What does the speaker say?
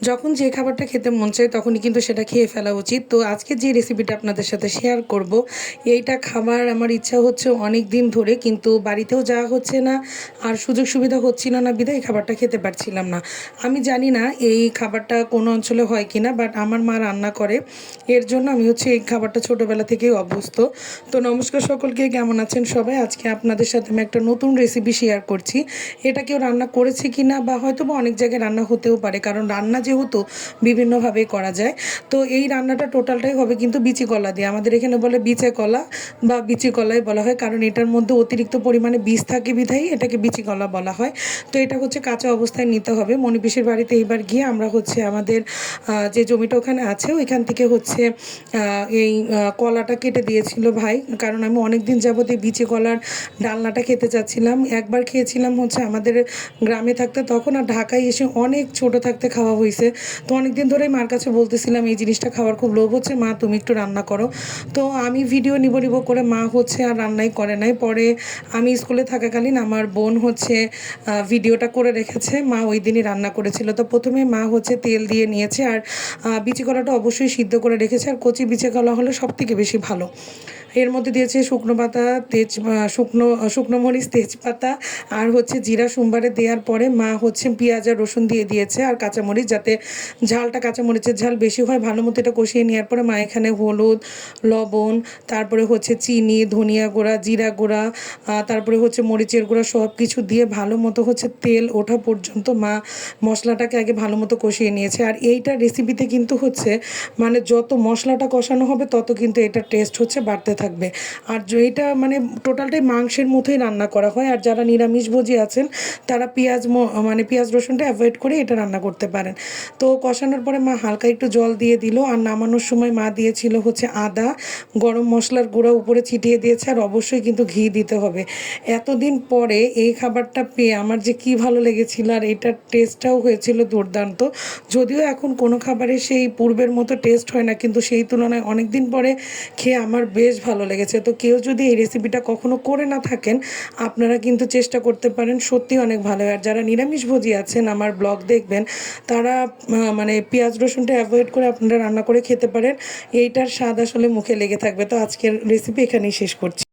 যখন যে খাবারটা খেতে মন চায় তখনই কিন্তু সেটা খেয়ে ফেলা উচিত। তো আজকে যে রেসিপিটা আপনাদের সাথে শেয়ার করব, এইটা খাবার আমার ইচ্ছা হচ্ছে অনেক দিন ধরে, কিন্তু বাড়িতেও যাওয়া হচ্ছে না আর সুযোগ সুবিধা হচ্ছিল না বিধায় এই খাবারটা খেতে পারছিলাম না। আমি জানি না এই খাবারটা কোন অঞ্চলে হয় কিনা, বাট আমার মা রান্না করে, এর জন্য আমি হচ্ছে এই খাবারটা ছোটোবেলা থেকেই অভ্যস্ত। তো নমস্কার সকলকে, কেমন আছেন সবাই? আজকে আপনাদের সাথে আমি একটা নতুন রেসিপি শেয়ার করছি। এটা কেউ রান্না করেছে কিনা বা হয়তো বা অনেক জায়গায় রান্না হতেও পারে, কারণ রান্না যেহেতু বিভিন্নভাবে করা যায়। তো এই রান্নাটা টোটালটাই হবে কিন্তু বিচি কলা দিয়ে। আমাদের এখানে বলে বিচে কলা বা বিচি কলাই বলা হয়, কারণ এটার মধ্যে অতিরিক্ত পরিমাণে বীজ থাকে বিধায় এটাকে বিচি কলা বলা হয়। তো এটা হচ্ছে কাঁচা অবস্থায় নিতে হবে। মণিপিসির বাড়িতে এইবার গিয়ে আমরা হচ্ছে আমাদের যে জমিটা ওখানে আছে ওইখান থেকে হচ্ছে এই কলাটা কেটে দিয়েছিল ভাই, কারণ আমি অনেক দিন যাবত এই বিচি কলার ডালনাটা খেতে চাচ্ছিলাম। একবার খেয়েছিলাম হচ্ছে আমাদের গ্রামে থাকতে তখন, আর ঢাকায় এসে অনেক ছোট থাকতে খাওয়া হয়েছে। তো অনেক দিন ধরেই মার কাছে বলতেছিলাম এই জিনিসটা খাওয়ার খুব লোভ হচ্ছে, মা তুমি একটু রান্না করো। তো আমি ভিডিও নিব নিব করে মা হচ্ছে আর রান্নাই করে নাই। পরে আমি স্কুলে থাকাকালীন আমার বোন হচ্ছে ভিডিওটা করে রেখেছে, মা ওই দিনই রান্না করেছিল। তো প্রথমে মা হচ্ছে তেল দিয়ে নিয়েছে আর বিচি কলাটা অবশ্যই সিদ্ধ করে রেখেছে, আর কচি বিচি কলা হলে সবথেকে বেশি ভালো। এর মধ্যে দিয়েছে শুকনো পাতা, শুকনো মরিচ, তেজপাতা আর হচ্ছে জিরা। সোমবারে দেওয়ার পরে মা হচ্ছে পেঁয়াজ আর রসুন দিয়ে দিয়েছে আর কাঁচামরিচ, যাতে ঝালটা কাঁচামরিচের ঝাল বেশি হয়। ভালো মতো এটা কষিয়ে নেওয়ার পরে মা এখানে হলুদ, লবণ, তারপরে হচ্ছে চিনি, ধনিয়া গুঁড়া, জিরা গুঁড়া, তারপরে হচ্ছে মরিচের গুঁড়া সব কিছু দিয়ে ভালো মতো হচ্ছে তেল ওঠা পর্যন্ত মা মশলাটাকে আগে ভালো মতো কষিয়ে নিয়েছে। আর এইটা রেসিপিতে কিন্তু হচ্ছে মানে যত মশলাটা কষানো হবে তত কিন্তু এটার টেস্ট হচ্ছে বাড়তে থাকবে। আর এইটা মানে টোটালটাই মাংসের মতোই রান্না করা হয়। আর যারা নিরামিষভোজী আছেন তারা মানে পেঁয়াজ রসুনটা অ্যাভয়েড করে এটা রান্না করতে পারেন। তো কষানোর পরে মা হালকা একটু জল দিয়ে দিল, আর নামানোর সময় মা দিয়েছিল হচ্ছে আদা, গরম মশলার গুঁড়ো উপরে ছিটিয়ে দিয়েছে, আর অবশ্যই কিন্তু ঘি দিতে হবে। এতদিন পরে এই খাবারটা পেয়ে আমার যে কি ভালো লেগেছিল, আর এটার টেস্টটাও হয়েছিল দুর্দান্ত। যদিও এখন কোনো খাবারের সেই পূর্বের মতো টেস্ট হয় না, কিন্তু সেই তুলনায় অনেক দিন পরে খেয়ে আমার বেশ ভালো লেগেছে। তো কেউ যদি এই রেসিপিটা কখনো করে না থাকেন আপনারা কিন্তু চেষ্টা করতে পারেন, সত্যি অনেক ভালো হয়। আর যারা নিরামিষভোজী আছেন আমার ব্লগ দেখবেন তারা মানে পেঁয়াজ রসুনটা অ্যাভয়েড করে আপনারা রান্না করে খেতে পারেন। এইটার স্বাদ আসলে মুখে লেগে থাকবে। তো আজকের রেসিপি এখানেই শেষ করছি।